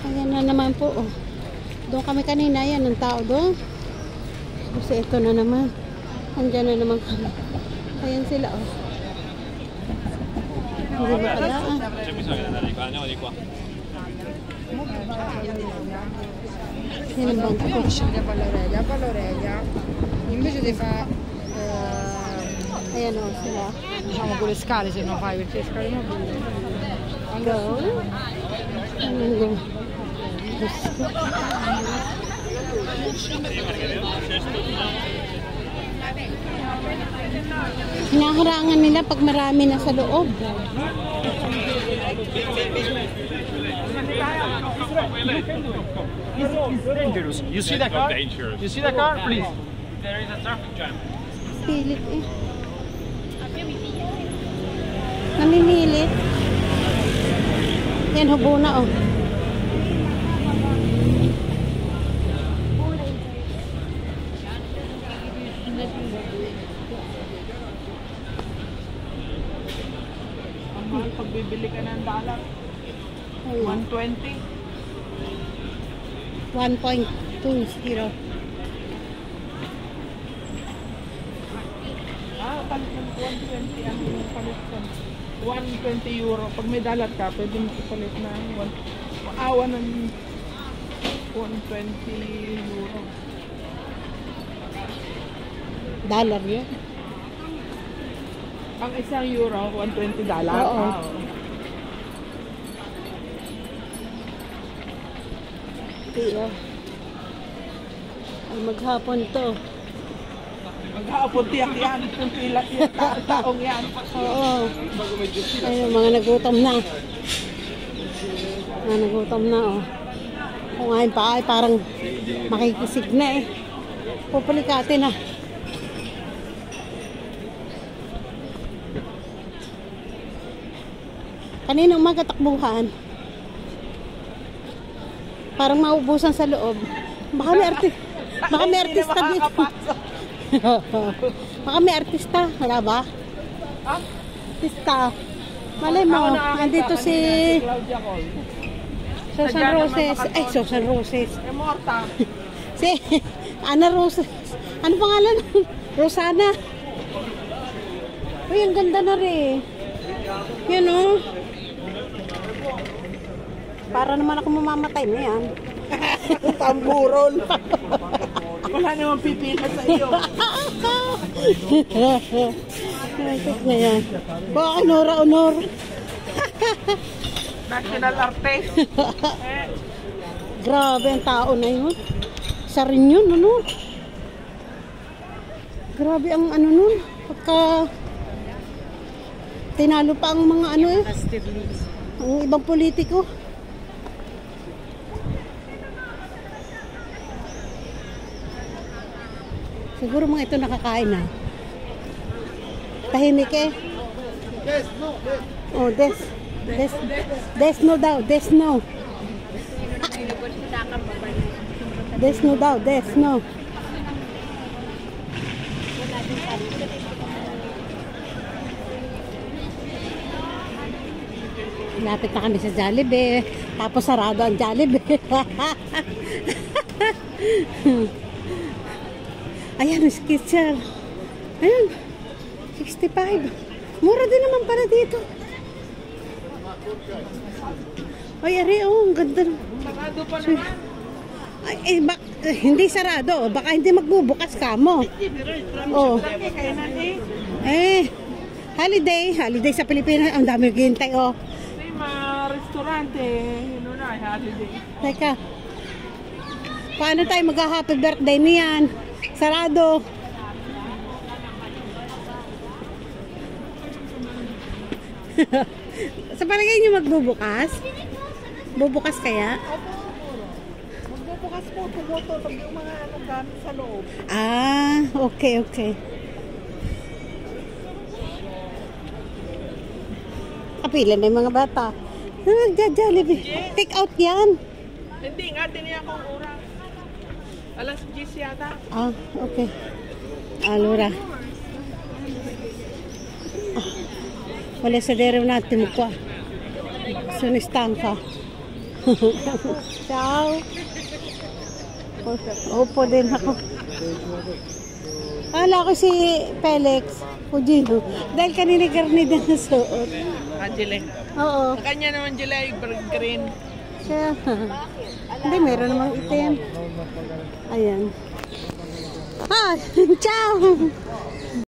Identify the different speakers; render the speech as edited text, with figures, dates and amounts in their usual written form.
Speaker 1: Ayan na naman po, oh. Doon kami kanina, yan ang tao doon. Kasi ito na naman. Andyan na naman kami. Ayan sila, oh. Hindi ba kadaan?
Speaker 2: C'è bisogno di andare di qua, andiamo di qua.
Speaker 1: Yan ang bangko ko.
Speaker 3: Sceglie Valloreglia. Invece di fa
Speaker 1: Ayan, oh, sila.
Speaker 3: diciamo con le scale se non fai perché le scale mobili.
Speaker 1: Go. Ayan, go. Gusto. Hinaharangan nila pag marami na sa loob.
Speaker 2: It's dangerous. You see that car? You see that car? Please. There is a traffic jam.
Speaker 1: Pilit eh. Namimilit. Yan, hubo na, oh.
Speaker 3: Pag bibili ka ng dollar, 120.
Speaker 1: 1.20.
Speaker 3: Palit ng 120 ang palit ko. 120 euro. Pag may dalat ka, pwede mo ipalit na 120 euro.
Speaker 1: Dollar yun.
Speaker 3: Ang isang euro, 120 dollar.
Speaker 1: Oo. Tiyo. Ay, maghapon to.
Speaker 3: Maghapon tiyak yan. Kung pila taong yan.
Speaker 1: Oo. Ayun, mga nagutom na. Mga nagutom na, oh. Kung ngayon pa ay parang makikisig na eh. Pupulikate na. Kanina umaga takbuhan. Parang maubusan sa loob. Baka may artista dito. Baka may artista. Wala ba? Artista. Malay mo. Andito si Susan Roses. Ay, Susan Roses.
Speaker 3: Immortal.
Speaker 1: Si Ana Roses. Ano pangalan? Rosana. Uy, ang ganda na rin. Yan, oh. Para naman ako mamamatay na yan.
Speaker 3: Tamburon. Wala namang pipila sa iyo.
Speaker 1: Ito na yan. Baka honor.
Speaker 3: National artist.
Speaker 1: Grabe ang tao na yun. Isa rin yun, ano? Grabe ang ano nun. Pagka tinalo pa ang mga ano eh. Ang ibang politiko. Siguro mga ito nakakain na. Tahimik eh. Oh, des no daw, des no. Des no daw, des no. Lapit na kami sa Jollibee. Tapos sarado ang Jollibee. Ayan, sketcher. Ayan, 65. Mura din naman para dito. Ay, ari, oh, ang ganda.
Speaker 3: Sarado pa naman.
Speaker 1: Ay, hindi sarado. Baka hindi magbubukas ka mo. Oh. Holiday sa Pilipinas. Ang dami naghihintay, oh.
Speaker 3: May mga restaurante. Yun na, holiday.
Speaker 1: Teka. Paano tayo mag-happy birthday niyan? Sarado. Sa palagay niyo magbubukas? Bubukas kaya?
Speaker 3: Magbubukas po, tumutulog yung mga ano gamit sa loob.
Speaker 1: Ah, okay. Kapila na yung mga bata. Jollibee. Take out yan.
Speaker 3: Hindi nga, tiniya kong urang. Alas 10 yata.
Speaker 1: Ah, okay. Allora. Wala sa dero natin mo kwa. Sono stanca. Ciao. Opo din ako. Ala ko si Felix Pugino. Dahil kanina karni din na suot.
Speaker 3: Angela.
Speaker 1: Oo.
Speaker 3: Sa kanya naman Angela ay green.
Speaker 1: Siya. Hindi, meron namang itim. Ayan. Ah, ciao!